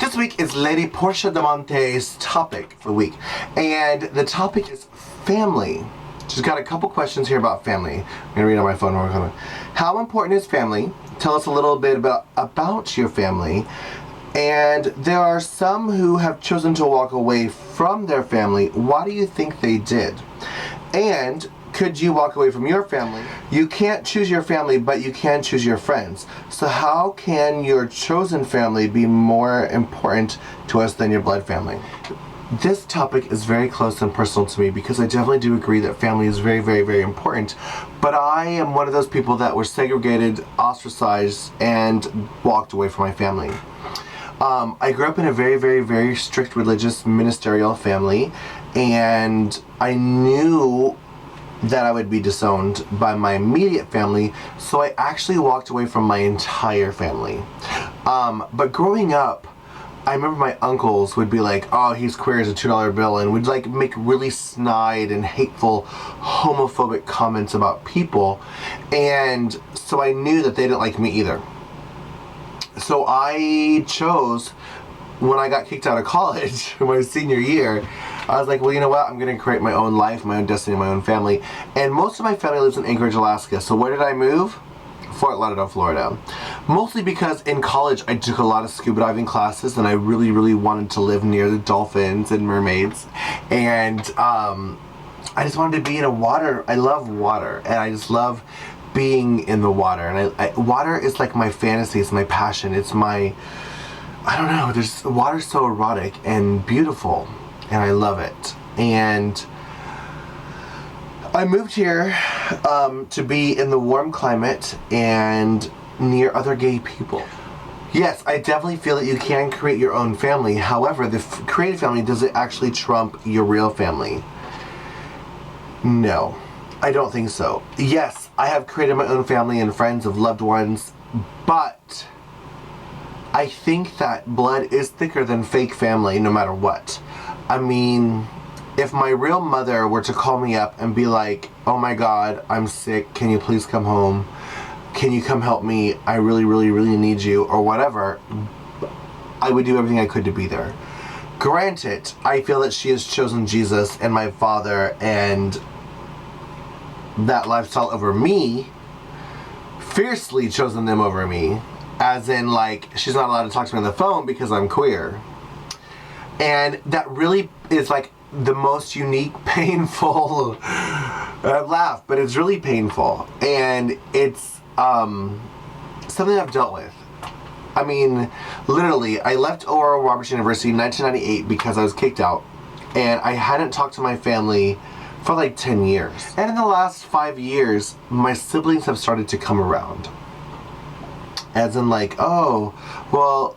This week is Lady Portia de Monte's topic for the week, and the topic is family. She's got a couple questions here about family. I'm gonna read on my phone. How important is family? Tell us a little bit about your family. And there are some who have chosen to walk away from their family. Why do you think they did? And could you walk away from your family? You can't choose your family, but you can choose your friends. So how can your chosen family be more important to us than your blood family? This topic is very close and personal to me because I definitely do agree that family is very, very, very important. But I am one of those people that were segregated, ostracized, and walked away from my family. I grew up in a very, very, very strict religious ministerial family, and I knew that I would be disowned by my immediate family, so I actually walked away from my entire family. But growing up, I remember my uncles would be like, oh, he's queer as a $2 bill, and would like make really snide and hateful homophobic comments about people, and so I knew that they didn't like me either. So I chose, when I got kicked out of college in my senior year, I was like, well, you know what? I'm going to create my own life, my own destiny, my own family. And most of my family lives in Anchorage, Alaska. So where did I move? Fort Lauderdale, Florida. Mostly because in college I took a lot of scuba diving classes, and I really, really wanted to live near the dolphins and mermaids. And I just wanted to be in a water. I love water, and I just love being in the water. And water is like my fantasy. It's my passion. It's my, I don't know, water's so erotic and beautiful, and I love it. And I moved here to be in the warm climate and near other gay people. Yes, I definitely feel that you can create your own family. However, the created family doesn't actually trump your real family. No, I don't think so. Yes, I have created my own family and friends of loved ones, but I think that blood is thicker than fake family no matter what. I mean, if my real mother were to call me up and be like, oh my God, I'm sick, can you please come home? Can you come help me? I really, really, really need you, or whatever, I would do everything I could to be there. Granted, I feel that she has chosen Jesus and my father and that lifestyle over me, fiercely chosen them over me, as in like, she's not allowed to talk to me on the phone because I'm queer. And that really is like the most unique, painful, I laugh, but it's really painful. And it's something I've dealt with. I mean, literally, I left Oral Roberts University in 1998 because I was kicked out, and I hadn't talked to my family for like 10 years. And in the last 5 years, my siblings have started to come around. As in like, oh, well,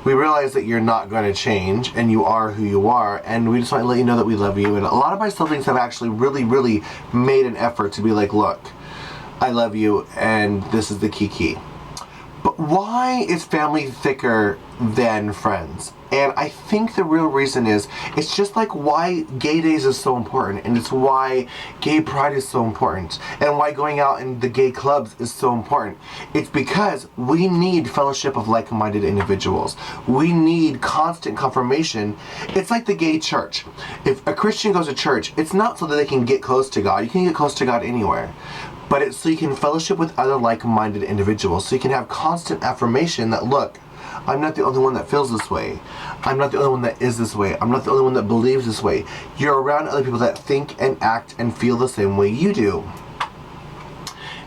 we realize that you're not going to change, and you are who you are, and we just want to let you know that we love you. And a lot of my siblings have actually really, really made an effort to be like, look, I love you, and this is the key. But why is family thicker than friends? And I think the real reason is, it's just like why Gay Days is so important, and it's why Gay Pride is so important, and why going out in the gay clubs is so important. It's because we need fellowship of like-minded individuals. We need constant confirmation. It's like the gay church. If a Christian goes to church, it's not so that they can get close to God. You can get close to God anywhere. But it's so you can fellowship with other like-minded individuals, so you can have constant affirmation that, look, I'm not the only one that feels this way. I'm not the only one that is this way. I'm not the only one that believes this way. You're around other people that think and act and feel the same way you do.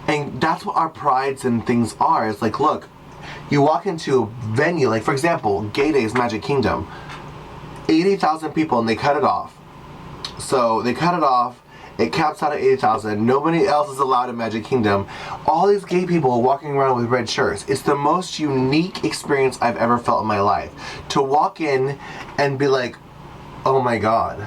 And that's what our prides and things are. It's like, look, you walk into a venue, like for example, Gay Days, Magic Kingdom, 80,000 people, and they cut it off. So they cut it off. It caps out at 80,000. Nobody else is allowed in Magic Kingdom. All these gay people walking around with red shirts. It's the most unique experience I've ever felt in my life. To walk in and be like, oh my God,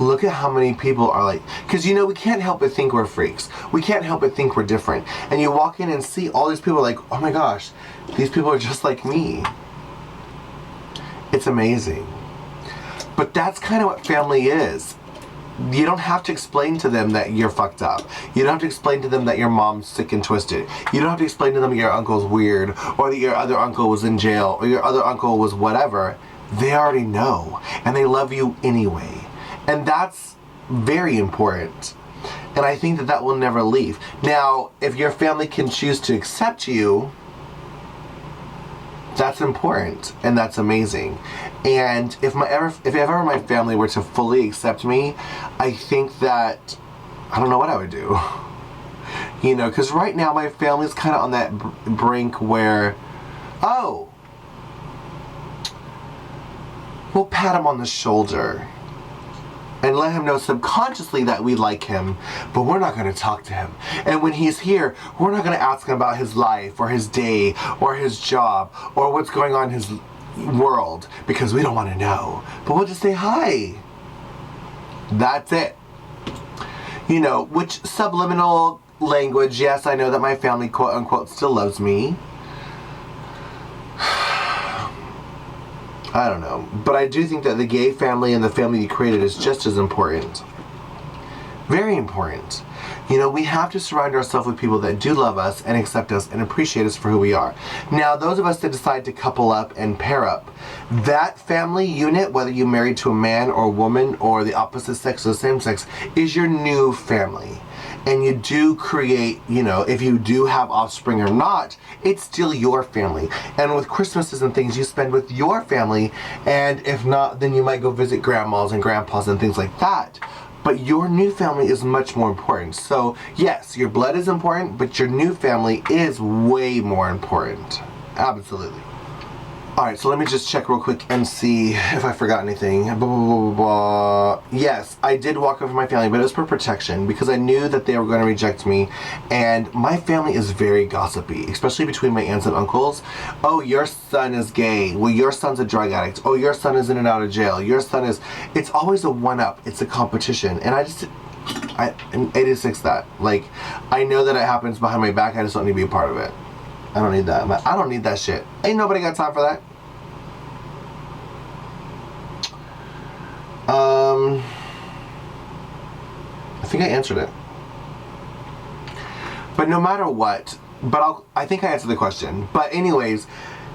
look at how many people are like, because you know, we can't help but think we're freaks. We can't help but think we're different. And you walk in and see all these people like, oh my gosh, these people are just like me. It's amazing. But that's kind of what family is. You don't have to explain to them that you're fucked up. You don't have to explain to them that your mom's sick and twisted. You don't have to explain to them that your uncle's weird, or that your other uncle was in jail, or your other uncle was whatever. They already know, and they love you anyway. And that's very important. And I think that will never leave. Now, if your family can choose to accept you, that's important, and that's amazing. And if ever my family were to fully accept me, I think that, I don't know what I would do. You know, because right now my family's kind of on that brink where, oh, we'll pat him on the shoulder and let him know subconsciously that we like him, but we're not going to talk to him. And when he's here, we're not going to ask him about his life or his day or his job or what's going on in his world, because we don't want to know. But we'll just say hi. That's it. You know, which subliminal language, yes, I know that my family, quote unquote, still loves me. I don't know. But I do think that the gay family and the family you created is just as important. Very important. You know, we have to surround ourselves with people that do love us and accept us and appreciate us for who we are. Now, those of us that decide to couple up and pair up, that family unit, whether you're married to a man or a woman or the opposite sex or the same sex, is your new family. And you do create, you know, if you do have offspring or not, it's still your family. And with Christmases and things, you spend with your family. And if not, then you might go visit grandmas and grandpas and things like that. But your new family is much more important. So yes, your blood is important, but your new family is way more important. Absolutely. All right, so let me just check real quick and see if I forgot anything. Blah, blah, blah, blah, blah. Yes, I did walk over my family, but it was for protection because I knew that they were going to reject me. And my family is very gossipy, especially between my aunts and uncles. Oh, your son is gay. Well, your son's a drug addict. Oh, your son is in and out of jail. Your son is... It's always a one-up. It's a competition. And I'm 86 that. Like, I know that it happens behind my back. I just don't need to be a part of it. I don't need that. I don't need that shit. Ain't nobody got time for that. I think I answered it. But no matter what, I think I answered the question. But anyways,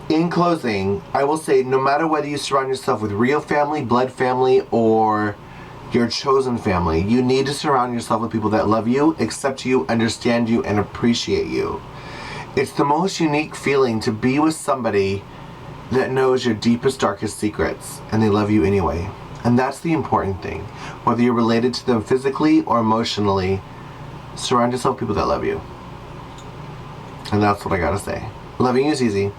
in closing, I will say no matter whether you surround yourself with real family, blood family, or your chosen family, you need to surround yourself with people that love you, accept you, understand you, and appreciate you. It's the most unique feeling to be with somebody that knows your deepest, darkest secrets, and they love you anyway. And that's the important thing. Whether you're related to them physically or emotionally, surround yourself with people that love you. And that's what I gotta say. Loving you is easy.